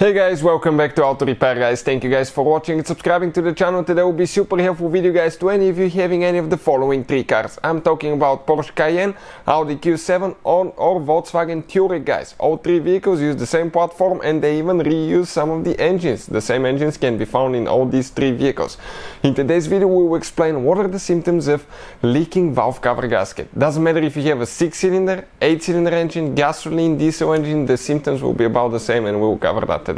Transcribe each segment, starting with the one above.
Hey guys, welcome back to Auto Repair guys. Thank you guys for watching and subscribing to the channel. Today will be super helpful video guys to any of you having any of the following three cars. I'm talking about Porsche Cayenne, Audi Q7 or Volkswagen Touareg guys. All three vehicles use the same platform and they even reuse some of the engines. The same engines can be found in all these three vehicles. In today's video we will explain what are the symptoms of leaking valve cover gasket. Doesn't matter if you have a 6-cylinder, 8-cylinder engine, gasoline, diesel engine, the symptoms will be about the same and we will cover that today.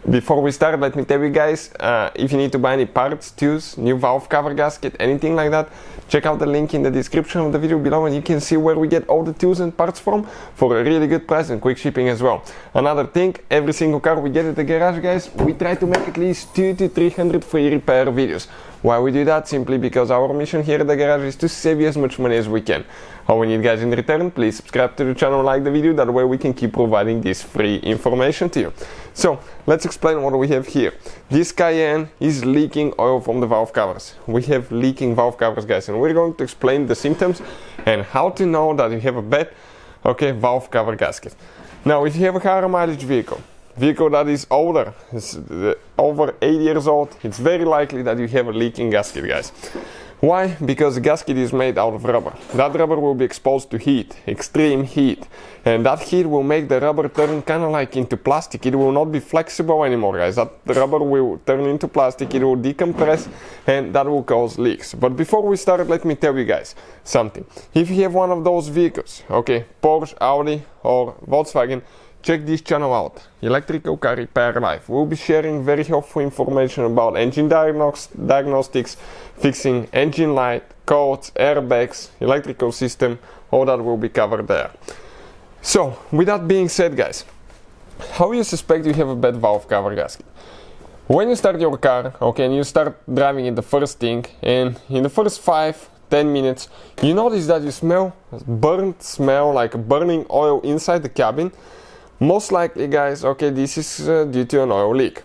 Before we start, let me tell you guys, if you need to buy any parts, tools, new valve cover gasket, anything like that, check out the link in the description of the video below and you can see where we get all the tools and parts from for a really good price and quick shipping as well. Another thing, every single car we get at the garage guys, we try to make at least 200 to 300 free repair videos. Why we do that? Simply because our mission here at the garage is to save you as much money as we can. All we need guys in return, please subscribe to the channel, like the video, that way we can keep providing this free information to you. So let's explain what we have here. This Cayenne is leaking oil from the valve covers. We have leaking valve covers guys, and we're going to explain the symptoms and how to know that you have a bad valve cover gasket. Now if you have a higher mileage vehicle that is older, it's over 8 years old, it's very likely that you have a leaking gasket guys. Why? Because the gasket is made out of rubber. That rubber will be exposed to heat, extreme heat, and that heat will make the rubber turn kind of like into plastic. It will not be flexible anymore guys. That rubber will turn into plastic, it will decompress and that will cause leaks. But before we start, let me tell you guys something. If you have one of those vehicles, Porsche, Audi or Volkswagen, check this channel out, Electrical Car Repair Live. We'll be sharing very helpful information about engine diagnostics, fixing engine light, codes, airbags, electrical system, all that will be covered there. So, with that being said guys, how you suspect you have a bad valve cover gasket? When you start your car, and you start driving it the first thing, and in the first 5-10 minutes, you notice that you smell like burning oil inside the cabin. Most likely guys, this is due to an oil leak.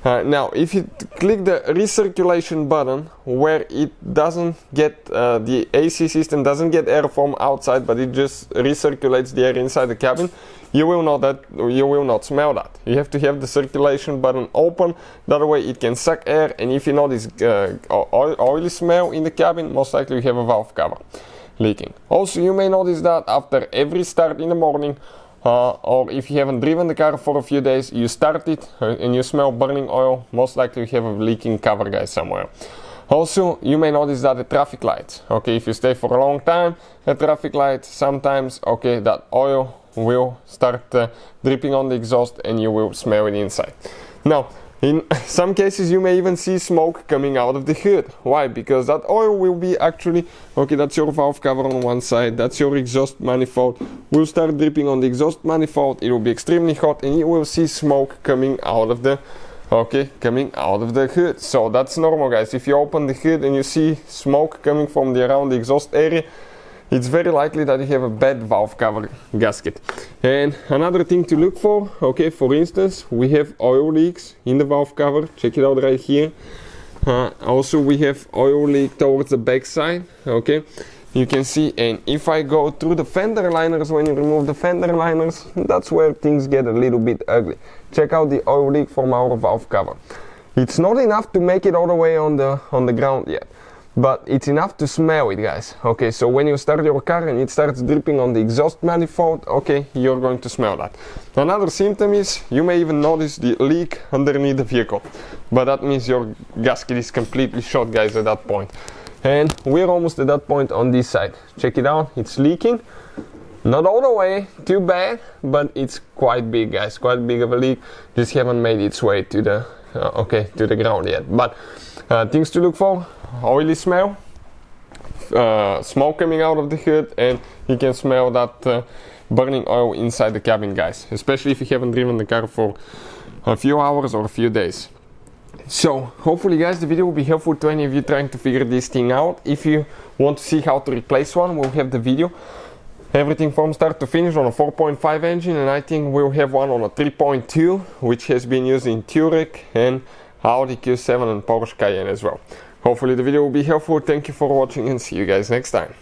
Now if you click the recirculation button where it doesn't get the AC system doesn't get air from outside but it just recirculates the air inside the cabin, you will not smell that. You have to have the circulation button open, that way it can suck air, and if you notice oily smell in the cabin, most likely you have a valve cover leaking. Also you may notice that after every start in the morning, or if you haven't driven the car for a few days, you start it and you smell burning oil, most likely you have a leaking cover guys somewhere. Also, you may notice that the traffic lights, if you stay for a long time at traffic lights, sometimes, that oil will start dripping on the exhaust and you will smell it inside. Now, in some cases you may even see smoke coming out of the hood. Why? Because that oil will be actually, that's your valve cover on one side, that's your exhaust manifold, will start dripping on the exhaust manifold, it will be extremely hot and you will see smoke coming out of the hood. So that's normal guys. If you open the hood and you see smoke coming from around the exhaust area, it's very likely that you have a bad valve cover gasket. And another thing to look for, for instance, we have oil leaks in the valve cover. Check it out right here. Also we have oil leak towards the back side, you can see. And if I go through the fender liners, when you remove the fender liners, that's where things get a little bit ugly. Check out the oil leak from our valve cover. It's not enough to make it all the way on the ground yet, but it's enough to smell it guys. So when you start your car and it starts dripping on the exhaust manifold, you're going to smell that. Another symptom is you may even notice the leak underneath the vehicle, but that means your gasket is completely shot guys at that point. And we're almost at that point on this side. Check it out, it's leaking. Not all the way too bad, but it's quite big guys, quite big of a leak. Just haven't made its way to the to the ground yet. But things to look for: oily smell, smoke coming out of the hood, and you can smell that burning oil inside the cabin guys, especially if you haven't driven the car for a few hours or a few days. So hopefully guys the video will be helpful to any of you trying to figure this thing out. If you want to see how to replace one, we'll have the video, everything from start to finish, on a 4.5 engine, and I think we'll have one on a 3.2 which has been used in Touareg and Audi Q7 and Porsche Cayenne as well. Hopefully the video will be helpful. Thank you for watching and see you guys next time.